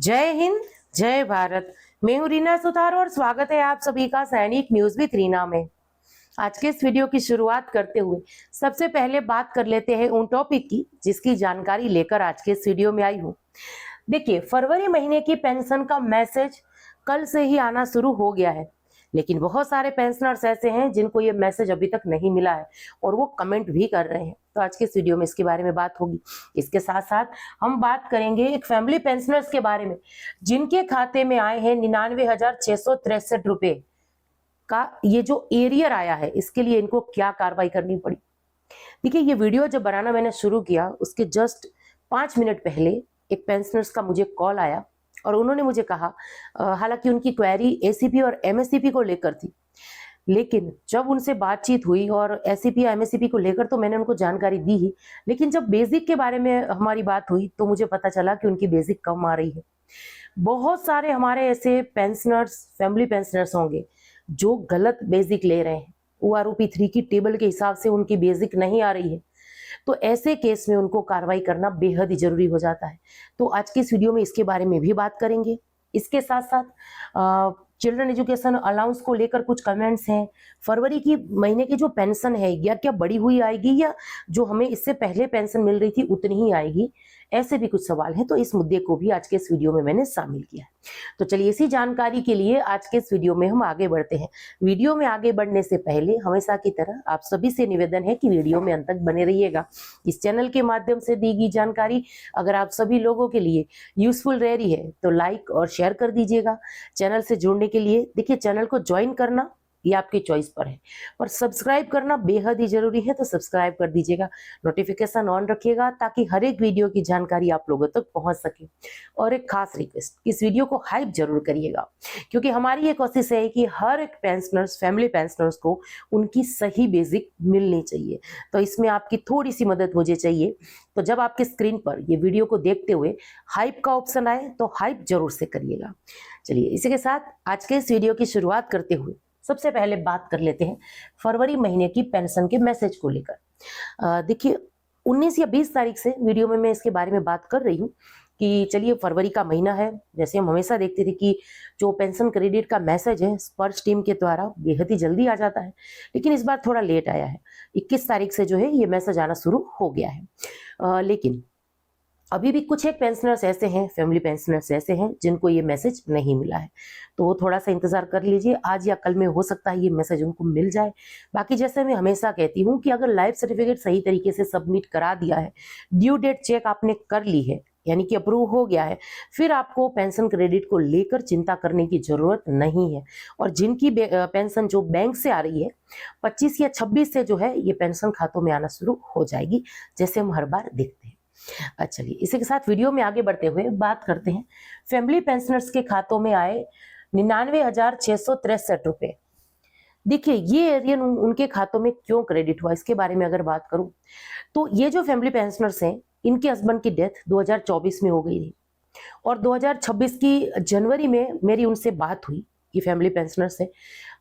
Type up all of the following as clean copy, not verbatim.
जय हिंद, जय भारत। मैं हूं रीना सुतार और स्वागत है आप सभी का सैनिक न्यूज विद रीना में। आज के इस वीडियो की शुरुआत करते हुए सबसे पहले बात कर लेते हैं उन टॉपिक की जिसकी जानकारी लेकर आज के इस वीडियो में आई हूं। देखिए, फरवरी महीने की पेंशन का मैसेज कल से ही आना शुरू हो गया है, लेकिन बहुत सारे पेंशनर्स ऐसे हैं जिनको ये मैसेज अभी तक नहीं मिला है और वो कमेंट भी कर रहे हैं। तो आज के इस वीडियो में इसके बारे में बात होगी। इसके साथ साथ हम बात करेंगे एक फैमिली पेंशनर्स के बारे में जिनके खाते में आए हैं 99,663 रुपए का ये जो एरियर आया है, इसके लिए इनको क्या कार्रवाई करनी पड़ी। देखिए, ये वीडियो जब बनाना मैंने शुरू किया उसके जस्ट 5 मिनट पहले एक पेंशनर्स का मुझे कॉल आया और उन्होंने मुझे कहा, हालांकि उनकी क्वेरी एसीपी और एमएससीपी को लेकर थी, लेकिन जब उनसे बातचीत हुई और एसीपी एमएससीपी को लेकर तो मैंने उनको जानकारी दी ही, लेकिन जब बेसिक के बारे में हमारी बात हुई तो मुझे पता चला कि उनकी बेसिक कम आ रही है। बहुत सारे हमारे ऐसे पेंशनर्स, फैमिली पेंशनर्स होंगे जो गलत बेसिक ले रहे हैं। ओआरओपी 3 की टेबल के हिसाब से उनकी बेसिक नहीं आ रही है, तो ऐसे केस में उनको कार्रवाई करना बेहद ही जरूरी हो जाता है। तो आज की इस वीडियो में इसके बारे में भी बात करेंगे। इसके साथ साथ चिल्ड्रन एजुकेशन अलाउंस को लेकर कुछ कमेंट्स हैं। फरवरी की महीने की जो पेंशन है या क्या बढ़ी हुई आएगी या जो हमें इससे पहले पेंशन मिल रही थी उतनी ही आएगी, ऐसे भी कुछ सवाल हैं। तो इस मुद्दे को भी आज के इस वीडियो में मैंने शामिल किया है। तो चलिए, इसी जानकारी के लिए आज के इस वीडियो में हम आगे बढ़ते हैं। वीडियो में आगे बढ़ने से पहले हमेशा की तरह आप सभी से निवेदन है कि वीडियो में अंत तक बने रहिएगा। इस चैनल के माध्यम से दी गई जानकारी अगर आप सभी लोगों के लिए यूजफुल रह रही है तो लाइक और शेयर कर दीजिएगा। चैनल से जुड़ने के लिए देखिए, चैनल को ज्वाइन करना ये आपकी चॉइस पर है, पर सब्सक्राइब करना बेहद ही जरूरी है, तो सब्सक्राइब कर दीजिएगा। नोटिफिकेशन ऑन रखिएगा ताकि हर एक वीडियो की जानकारी आप लोगों तक पहुंच सके। और एक खास रिक्वेस्ट, इस वीडियो को हाइप जरूर करिएगा, क्योंकि हमारी ये कोशिश है कि हर एक पेंशनर्स, फैमिली पेंशनर्स को उनकी सही बेसिक मिलनी चाहिए। तो इसमें आपकी थोड़ी सी मदद मुझे चाहिए। तो जब आपके स्क्रीन पर ये वीडियो को देखते हुए हाइप का ऑप्शन आए तो हाइप जरूर से करिएगा। चलिए, इसी के साथ आज के इस वीडियो की शुरुआत करते हुए सबसे पहले बात कर लेते हैं फरवरी महीने की पेंशन के मैसेज को लेकर। देखिए, 19 या 20 तारीख से वीडियो में मैं इसके बारे में बात कर रही हूँ कि चलिए, फरवरी का महीना है। जैसे हम हमेशा देखते थे कि जो पेंशन क्रेडिट का मैसेज है स्पर्श टीम के द्वारा बेहद ही जल्दी आ जाता है, लेकिन इस बार थोड़ा लेट आया है। 21 तारीख से जो है ये मैसेज आना शुरू हो गया है। लेकिन अभी भी कुछ एक पेंशनर्स ऐसे हैं, फैमिली पेंशनर्स ऐसे हैं जिनको ये मैसेज नहीं मिला है, तो वो थोड़ा सा इंतजार कर लीजिए। आज या कल में हो सकता है ये मैसेज उनको मिल जाए। बाकी जैसे मैं हमेशा कहती हूँ कि अगर लाइफ सर्टिफिकेट सही तरीके से सबमिट करा दिया है, ड्यू डेट चेक आपने कर ली है, यानी कि अप्रूव हो गया है, फिर आपको पेंशन क्रेडिट को लेकर चिंता करने की जरूरत नहीं है। और जिनकी पेंशन जो बैंक से आ रही है 25 या 26 से जो है ये पेंशन खातों में आना शुरू हो जाएगी, जैसे हम हर बार देखते हैं। चलिए, इसी के साथ वीडियो में आगे बढ़ते हुए बात करते हैं फैमिली पेंशनर्स के खातों में आए 99,663 रुपए। देखिए, ये एरियन उनके खातों में क्यों क्रेडिट हुआ, इसके बारे में अगर बात करूं तो ये जो फैमिली पेंशनर्स हैं इनके हस्बैंड की डेथ 2024 में हो गई थी और 2026 की जनवरी में मेरी उनसे बात हुई। ये फैमिली पेंशनर्स है।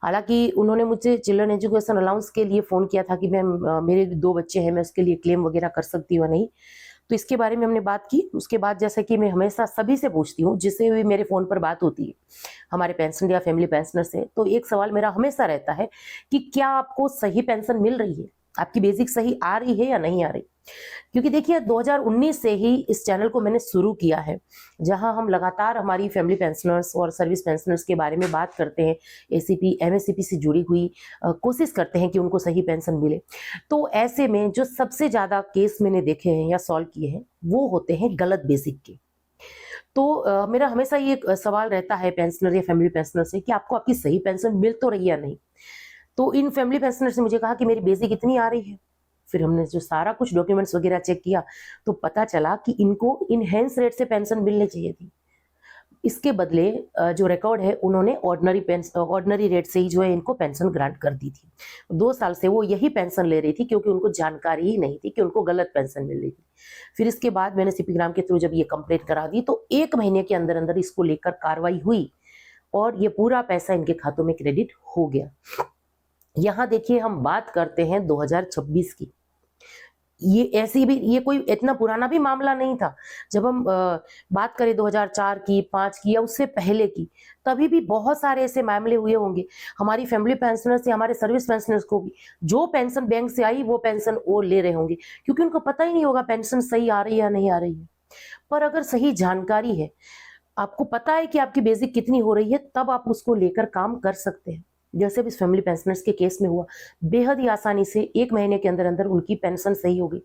हालांकि उन्होंने मुझे चिल्ड्रन एजुकेशन अलाउंस के लिए फोन किया था कि मैम मेरे 2 बच्चे हैं, मैं उसके लिए क्लेम वगैरह कर सकती हूँ नहीं। तो इसके बारे में हमने बात की। उसके बाद जैसा कि मैं हमेशा सभी से पूछती हूँ जिससे भी मेरे फोन पर बात होती है, हमारे पेंशन या फैमिली पेंशनर से, तो एक सवाल मेरा हमेशा रहता है कि क्या आपको सही पेंशन मिल रही है, आपकी बेसिक सही आ रही है या नहीं आ रही। क्योंकि देखिए, 2019 से ही इस चैनल को मैंने शुरू किया है, जहां हम लगातार हमारी फैमिली पेंशनर्स और सर्विस पेंशनर्स के बारे में बात करते हैं। एसीपी एमएससीपी से जुड़ी हुई कोशिश करते हैं कि उनको सही पेंशन मिले। तो ऐसे में जो सबसे ज्यादा केस मैंने देखे हैं या सॉल्व किए हैं वो होते हैं गलत बेसिक के। तो मेरा हमेशा ये सवाल रहता है पेंशनर या फैमिली पेंशनर से कि आपको आपकी सही पेंशन मिल तो रही है या नहीं। तो इन फैमिली पेंशनर से मुझे कहा कि मेरी बेसिक इतनी आ रही है। फिर हमने जो सारा कुछ डॉक्यूमेंट्स वगैरह चेक किया तो पता चला कि इनको इनहेंस रेट से पेंशन मिलनी चाहिए थी। इसके बदले जो रिकॉर्ड है उन्होंने ऑर्डिनरी रेट से ही जो है इनको पेंशन ग्रांट कर दी थी। 2 साल से वो यही पेंशन ले रही थी क्योंकि उनको जानकारी ही नहीं थी कि उनको गलत पेंशन मिल रही थी। फिर इसके बाद मैंने सीपी ग्राम के थ्रू जब ये कंप्लेंट करा दी तो 1 महीने के अंदर अंदर इसको लेकर कार्रवाई हुई और ये पूरा पैसा इनके खातों में क्रेडिट हो गया। यहाँ देखिए, हम बात करते हैं 2026 की। ये ऐसी भी, ये कोई इतना पुराना भी मामला नहीं था। जब हम बात करें 2004 की, 5 की या उससे पहले की, तभी भी बहुत सारे ऐसे मामले हुए होंगे। हमारी फैमिली पेंशनर्स या हमारे सर्विस पेंशनर्स को भी जो पेंशन बैंक से आई वो पेंशन वो ले रहे होंगे, क्योंकि उनको पता ही नहीं होगा पेंशन सही आ रही है या नहीं आ रही है। पर अगर सही जानकारी है, आपको पता है कि आपकी बेसिक कितनी हो रही है, तब आप उसको लेकर काम कर सकते हैं। जैसे भी इस फैमिली पेंशनर्स के केस में हुआ, बेहद ही आसानी से 1 महीने के अंदर अंदर उनकी पेंशन सही हो गई।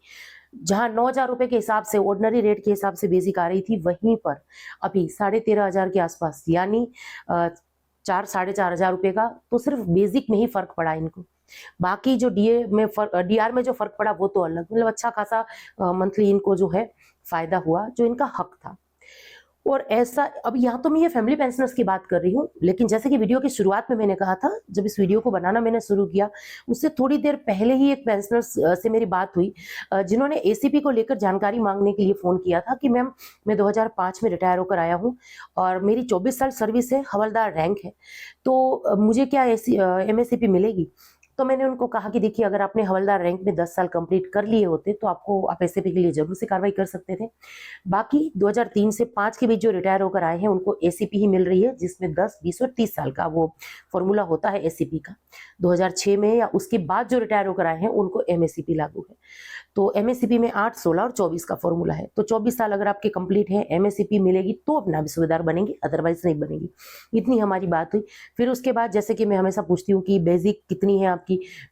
जहां 9,000 रुपए के हिसाब से ऑर्डिनरी रेट के हिसाब से बेसिक आ रही थी, वहीं पर अभी 13,500 के आसपास, यानी 4-4,500 रुपए का तो सिर्फ बेसिक में ही फर्क पड़ा इनको। बाकी जो डीआर में जो फर्क पड़ा वो तो अलग, मतलब अच्छा खासा मंथली इनको जो है फायदा हुआ, जो इनका हक था। और ऐसा, अब यहाँ तो मैं ये फैमिली पेंशनर्स की बात कर रही हूँ, लेकिन जैसे कि वीडियो की शुरुआत में मैंने कहा था, जब इस वीडियो को बनाना मैंने शुरू किया, उससे थोड़ी देर पहले ही एक पेंशनर्स से मेरी बात हुई, जिन्होंने एसीपी को लेकर जानकारी मांगने के लिए फोन किया था कि मैम, मैं 2005 में रिटायर होकर आया हूँ और मेरी 24 साल सर्विस है, हवलदार रैंक है, तो मुझे क्या एमएससीपी मिलेगी? तो मैंने उनको कहा कि देखिए, अगर आपने हवलदार रैंक में 10 साल कंप्लीट कर लिए होते तो आप एसएपी के लिए जरूर से कार्रवाई कर सकते थे। बाकी 2003 से 5 के बीच जो रिटायर होकर आए हैं उनको एसीपी ही मिल रही है, जिसमें 10, 20 और 30 साल का वो फॉर्मूला होता है एसीपी का। 2006 में या उसके बाद जो रिटायर होकर आए हैं उनको एमएससीपी लागू है। तो एमएससीपी में 8, 16 और 24 का फॉर्मूला है। तो 24 साल अगर आपके कंप्लीट है, एमएससीपी मिलेगी तो अपना भी सुबेदार बनेंगे, अदरवाइज नहीं बनेगी। इतनी हमारी बात हुई। फिर उसके बाद जैसे कि मैं हमेशा पूछती हूँ कि बेसिक कितनी है आपकी,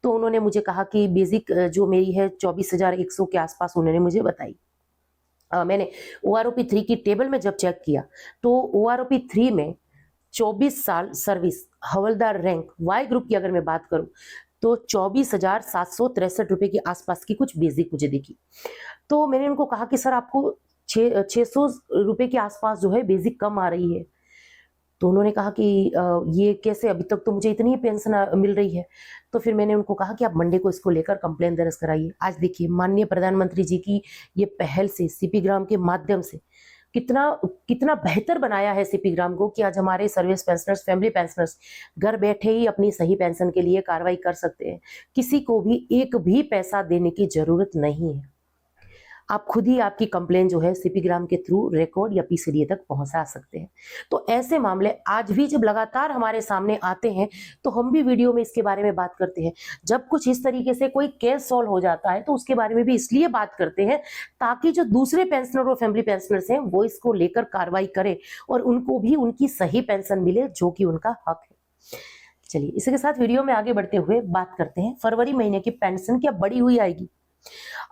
तो उन्होंने मुझे कहा कि बेसिक जो मेरी है 24,100 के आसपास उन्होंने मुझे बताई। मैंने OROP 3 की टेबल में जब चेक किया तो OROP 3 में 24 साल सर्विस, हवलदार रैंक, वाई ग्रुप की अगर मैं बात करूं तो 24,763 रुपए के आसपास की कुछ बेसिक मुझे दिखी। तो मैंने उनको कहा कि सर, आपको 600 रुपए के आसपास जो है बेसिक कम आ रही है। तो उन्होंने कहा कि ये कैसे, अभी तक तो मुझे इतनी ही पेंशन मिल रही है। तो फिर मैंने उनको कहा कि आप मंडे को इसको लेकर कंप्लेन दर्ज कराइए। आज देखिए, माननीय प्रधानमंत्री जी की ये पहल से, सीपी ग्राम के माध्यम से कितना कितना बेहतर बनाया है सीपी ग्राम को, कि आज हमारे सर्विस पेंशनर्स, फैमिली पेंशनर्स घर बैठे ही अपनी सही पेंशन के लिए कार्रवाई कर सकते हैं। किसी को भी एक भी पैसा देने की जरूरत नहीं है। आप खुद ही आपकी कंप्लेन जो है सीपी ग्राम के थ्रू रिकॉर्ड या पीसीडीए तक पहुंचा सकते हैं। तो ऐसे मामले आज भी जब लगातार हमारे सामने आते हैं तो हम भी वीडियो में इसके बारे में बात करते हैं। जब कुछ इस तरीके से कोई केस सॉल्व हो जाता है तो उसके बारे में भी इसलिए बात करते हैं ताकि जो दूसरे पेंशनर और फैमिली पेंशनर्स हैं वो इसको लेकर कार्रवाई करें और उनको भी उनकी सही पेंशन मिले, जो कि उनका हक है। चलिए, इसके साथ वीडियो में आगे बढ़ते हुए बात करते हैं फरवरी महीने की पेंशन क्या बढ़ी हुई आएगी।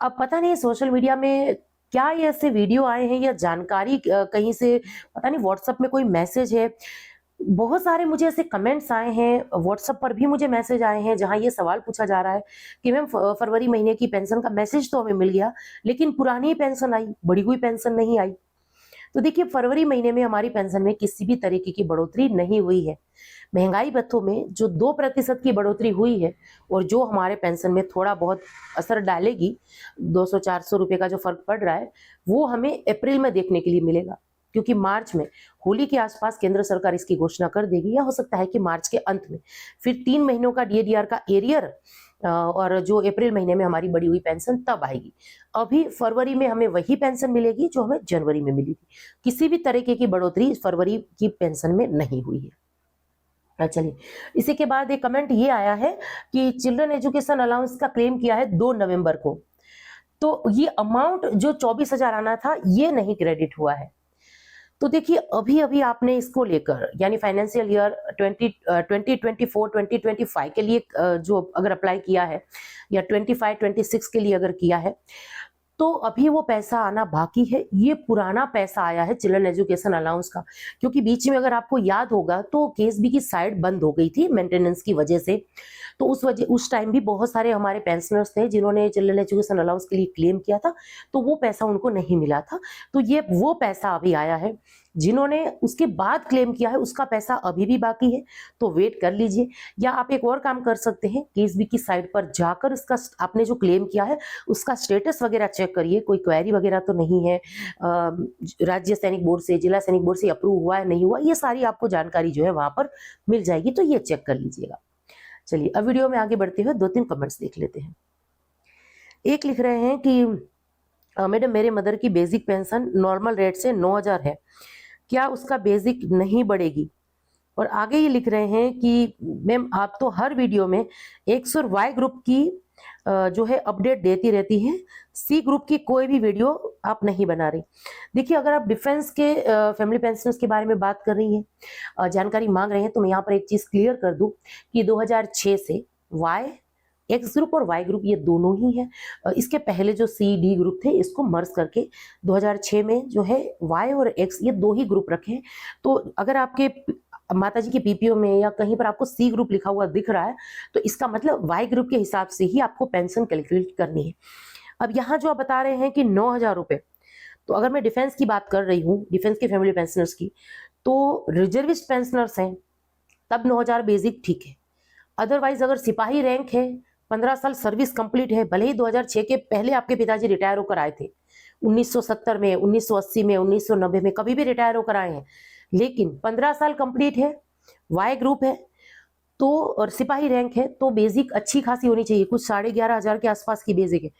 अब पता नहीं सोशल मीडिया में क्या ये ऐसे वीडियो आए हैं या जानकारी कहीं से, पता नहीं व्हाट्सएप में कोई मैसेज है। बहुत सारे मुझे ऐसे कमेंट्स आए हैं, व्हाट्सएप पर भी मुझे मैसेज आए हैं जहां ये सवाल पूछा जा रहा है कि मैम, फरवरी महीने की पेंशन का मैसेज तो हमें मिल गया, लेकिन पुरानी पेंशन आई, बढ़ी हुई पेंशन नहीं आई। तो देखिए, फरवरी महीने में हमारी पेंशन में किसी भी तरीके की बढ़ोतरी नहीं हुई है। महंगाई भत्तों में जो 2% की बढ़ोतरी हुई है और जो हमारे पेंशन में थोड़ा बहुत असर डालेगी, 200-400 रुपए का जो फर्क पड़ रहा है, वो हमें अप्रैल में देखने के लिए मिलेगा, क्योंकि मार्च में होली के आसपास केंद्र सरकार इसकी घोषणा कर देगी, या हो सकता है कि मार्च के अंत में। फिर 3 महीनों का डीएडीआर का एरियर और जो अप्रैल महीने में हमारी बढ़ी हुई पेंशन तब आएगी। अभी फरवरी में हमें वही पेंशन मिलेगी जो हमें जनवरी में मिली थी। किसी भी तरीके की बढ़ोतरी फरवरी की पेंशन में नहीं हुई है। चलिए, इसी के बाद एक कमेंट ये आया है कि चिल्ड्रन एजुकेशन अलाउंस का क्लेम किया है 2 नवंबर को, तो ये अमाउंट जो 24,000 आना था ये नहीं क्रेडिट हुआ है। तो देखिए, अभी अभी आपने इसको लेकर, यानी फाइनेंशियल ईयर 2024-2025 के लिए जो अगर अप्लाई किया है, या 25-26 के लिए अगर किया है, तो अभी वो पैसा आना बाकी है। ये पुराना पैसा आया है चिल्ड्रन एजुकेशन अलाउंस का, क्योंकि बीच में अगर आपको याद होगा तो केएसबी की साइट बंद हो गई थी मेंटेनेंस की वजह से। तो उस टाइम भी बहुत सारे हमारे पेंशनर्स थे जिन्होंने चिल्ड्रन एजुकेशन अलाउंस के लिए क्लेम किया था, तो वो पैसा उनको नहीं मिला था। तो ये वो पैसा अभी आया है। जिन्होंने उसके बाद क्लेम किया है उसका पैसा अभी भी बाकी है, तो वेट कर लीजिए। या आप एक और काम कर सकते हैं, केएसबी की साइट पर जाकर उसका, आपने जो क्लेम किया है उसका स्टेटस वगैरह चेक करिए, कोई क्वेरी वगैरह तो नहीं है, राज्य सैनिक बोर्ड से, जिला सैनिक बोर्ड से अप्रूव हुआ है नहीं हुआ, ये सारी आपको जानकारी जो है वहां पर मिल जाएगी, तो ये चेक कर लीजिएगा। चलिए, अब वीडियो में आगे बढ़ते हुए 2-3 कमेंट्स देख लेते हैं। एक लिख रहे हैं कि मैडम मेरे मदर की बेसिक पेंशन नॉर्मल रेट से 9,000 है, क्या उसका बेसिक नहीं बढ़ेगी? और आगे ये लिख रहे हैं कि मैम आप तो हर वीडियो में एक्स और वाई ग्रुप की जो है अपडेट देती रहती हैं, सी ग्रुप की कोई भी वीडियो आप नहीं बना रही। देखिए, अगर आप डिफेंस के फैमिली पेंशनर्स के बारे में बात कर रही हैं, जानकारी मांग रहे हैं, तो मैं यहाँ पर एक चीज क्लियर कर दूं कि 2006 से वाई एक्स ग्रुप और वाई ग्रुप ये दोनों ही है। इसके पहले जो सी डी ग्रुप थे इसको मर्ज करके 2006 में जो है वाई और एक्स ये दो ही ग्रुप रखे हैं। तो अगर आपके माता जी के पीपीओ में या कहीं पर आपको सी ग्रुप लिखा हुआ दिख रहा है, तो इसका मतलब वाई ग्रुप के हिसाब से ही आपको पेंशन कैलकुलेट करनी है। अब यहाँ जो आप बता रहे हैं कि 9,000 रुपए, तो अगर मैं डिफेंस की बात कर रही हूँ, डिफेंस के फैमिली पेंशनर्स की, तो रिजर्विस्ट पेंशनर्स हैं तब 9,000 बेसिक ठीक है। अदरवाइज अगर सिपाही रैंक है, 15 साल सर्विस कंप्लीट है, भले ही 2006 के पहले आपके पिताजी रिटायर होकर आए थे, 1970 में, 1980 में, 1990 में कभी भी रिटायर होकर आए हैं, लेकिन 15 साल कंप्लीट है, वाई ग्रुप है तो और सिपाही रैंक है, तो बेसिक अच्छी खासी होनी चाहिए, कुछ 11,500 के आसपास की बेसिक है।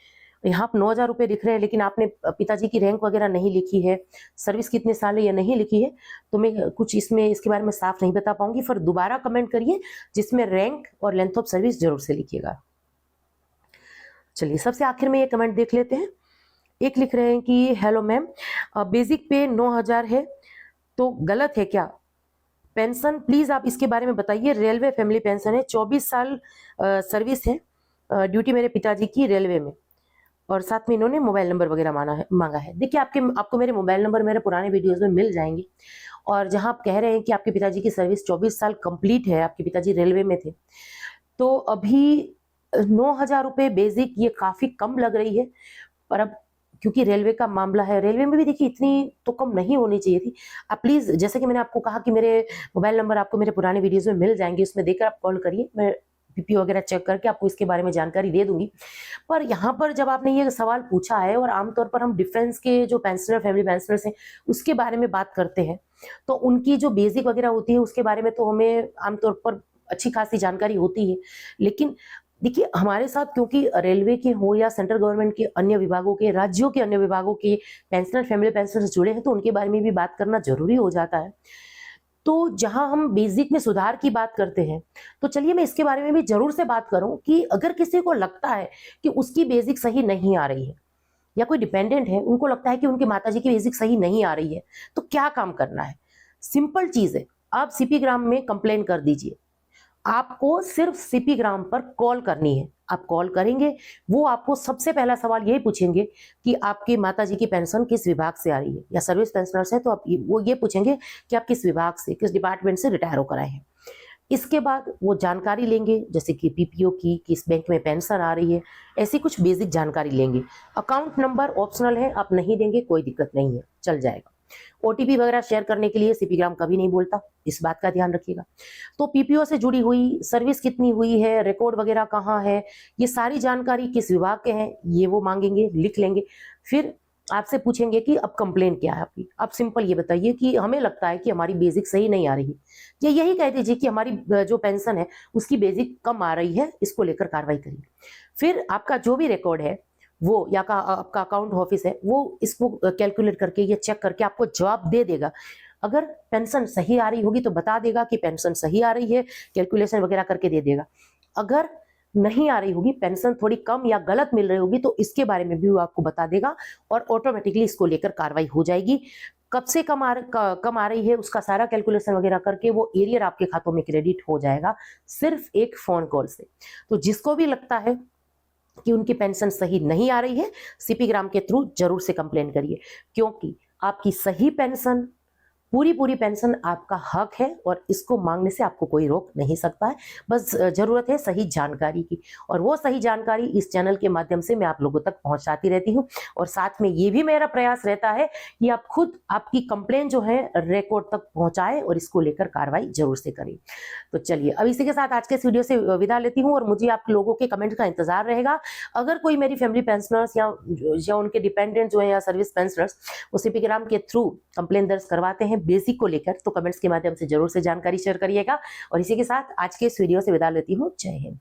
यहाँ आप 9,000 रुपए लिख रहे हैं, लेकिन आपने पिताजी की रैंक वगैरह नहीं लिखी है, सर्विस कितने साल है ये नहीं लिखी है, तो मैं कुछ इसमें इसके बारे में साफ नहीं बता पाऊंगी। फिर दोबारा कमेंट करिए जिसमें रैंक और लेंथ ऑफ सर्विस जरूर से लिखिएगा। चलिए, सबसे आखिर में ये कमेंट देख लेते हैं। एक लिख रहे हैं कि हेलो मैम, बेसिक पे 9,000 है तो गलत है क्या? पेंशन प्लीज आप इसके बारे में बताइए। रेलवे फैमिली पेंशन है, 24 साल सर्विस है, ड्यूटी मेरे पिताजी की रेलवे में, और साथ में इन्होंने मोबाइल नंबर वगैरह मांगा है। देखिए, आपको मेरे मोबाइल नंबर मेरे पुराने वीडियोस में मिल जाएंगे, और जहां आप कह रहे हैं कि आपके पिताजी की सर्विस 24 साल कंप्लीट है, आपके पिताजी रेलवे में थे, तो अभी 9,000 रुपए बेसिक ये काफी कम लग रही है। पर अब क्योंकि रेलवे का मामला है, रेलवे में भी देखिए इतनी तो कम नहीं होनी चाहिए थी। आप प्लीज, जैसे कि मैंने आपको कहा कि मेरे मोबाइल नंबर आपको मेरे पुराने वीडियोस में मिल जाएंगे, उसमें देकर आप कॉल करिए, मैं पीपी वगैरह चेक करके आपको इसके बारे में जानकारी दे दूंगी। पर यहाँ पर जब आपने ये सवाल पूछा है, और आमतौर पर हम डिफेंस के जो पेंशनर फैमिली पेंशनर्स हैं उसके बारे में बात करते हैं, तो उनकी जो बेसिक वगैरह होती है उसके बारे में तो हमें आमतौर पर अच्छी खासी जानकारी होती है। लेकिन देखिए, हमारे साथ क्योंकि रेलवे के हो या सेंट्रल गवर्नमेंट के अन्य विभागों के, राज्यों के अन्य विभागों के पेंशनर फैमिली पेंशनर जुड़े हैं, तो उनके बारे में भी बात करना जरूरी हो जाता है। तो जहां हम बेसिक में सुधार की बात करते हैं, तो चलिए मैं इसके बारे में भी जरूर से बात करूं कि अगर किसी को लगता है कि उसकी बेसिक सही नहीं आ रही है, या कोई डिपेंडेंट है उनको लगता है कि उनके माताजी की बेसिक सही नहीं आ रही है, तो क्या काम करना है? सिंपल चीज है, आप सीपी ग्राम में कंप्लेन कर दीजिए। आपको सिर्फ सीपी ग्राम पर कॉल करनी है। आप कॉल करेंगे, वो आपको सबसे पहला सवाल यही पूछेंगे कि आपकी माताजी की पेंशन किस विभाग से आ रही है, या सर्विस पेंशनर्स है तो आप वो ये पूछेंगे कि आप किस विभाग से, किस डिपार्टमेंट से रिटायर होकर आए हैं। इसके बाद वो जानकारी लेंगे, जैसे कि पीपीओ की, किस बैंक में पेंशन आ रही है, ऐसी कुछ बेसिक जानकारी लेंगे। अकाउंट नंबर ऑप्शनल है, आप नहीं देंगे कोई दिक्कत नहीं है, चल जाएगा। ओटीपी वगैरह शेयर करने के लिए सीपी ग्राम कभी नहीं बोलता, इस बात का ध्यान रखिएगा। तो पीपीओ से जुड़ी हुई सर्विस कितनी हुई है, रिकॉर्ड वगैरह कहाँ है, ये सारी जानकारी किस विभाग के हैं ये वो मांगेंगे, लिख लेंगे। फिर आपसे पूछेंगे कि अब कंप्लेन क्या है आपकी। आप सिंपल ये बताइए कि हमें लगता है कि हमारी बेसिक सही नहीं आ रही, या यही कह दीजिए कि हमारी जो पेंशन है उसकी बेसिक कम आ रही है, इसको लेकर कार्रवाई करिए। फिर आपका जो भी रिकॉर्ड है वो, या आपका अकाउंट ऑफिस है, वो इसको कैलकुलेट करके या चेक करके आपको जवाब दे देगा। अगर पेंशन सही आ रही होगी तो बता देगा कि पेंशन सही आ रही है, कैलकुलेशन वगैरह करके दे देगा। अगर नहीं आ रही होगी, पेंशन थोड़ी कम या गलत मिल रही होगी, तो इसके बारे में भी वो आपको बता देगा, और ऑटोमेटिकली इसको लेकर कार्रवाई हो जाएगी। कब से कम आ रही है उसका सारा कैलकुलेशन वगैरह करके वो एरियर आपके खातों में क्रेडिट हो जाएगा, सिर्फ एक फोन कॉल से। तो जिसको भी लगता है कि उनकी पेंशन सही नहीं आ रही है, सीपी ग्राम के थ्रू जरूर से कंप्लेन करिए, क्योंकि आपकी सही पेंशन, पूरी पेंशन आपका हक है, और इसको मांगने से आपको कोई रोक नहीं सकता है। बस जरूरत है सही जानकारी की, और वो सही जानकारी इस चैनल के माध्यम से मैं आप लोगों तक पहुंचाती रहती हूं। और साथ में ये भी मेरा प्रयास रहता है कि आप खुद आपकी कंप्लेन जो है रिकॉर्ड तक पहुंचाए, और इसको लेकर कार्रवाई जरूर से करें। तो चलिए, अब इसी के साथ आज के इस वीडियो से विदा लेती हूँ, और मुझे आप लोगों के कमेंट का इंतजार रहेगा। अगर कोई मेरी फैमिली पेंशनर्स या उनके डिपेंडेंट जो है, या सर्विस पेंशनर्स, वो सीपी ग्राम के थ्रू कंप्लेन दर्ज करवाते हैं बेसिक को लेकर, तो कमेंट्स के माध्यम से जरूर से जानकारी शेयर करिएगा। और इसी के साथ आज के इस वीडियो से विदा लेती हूँ। जय हिंद।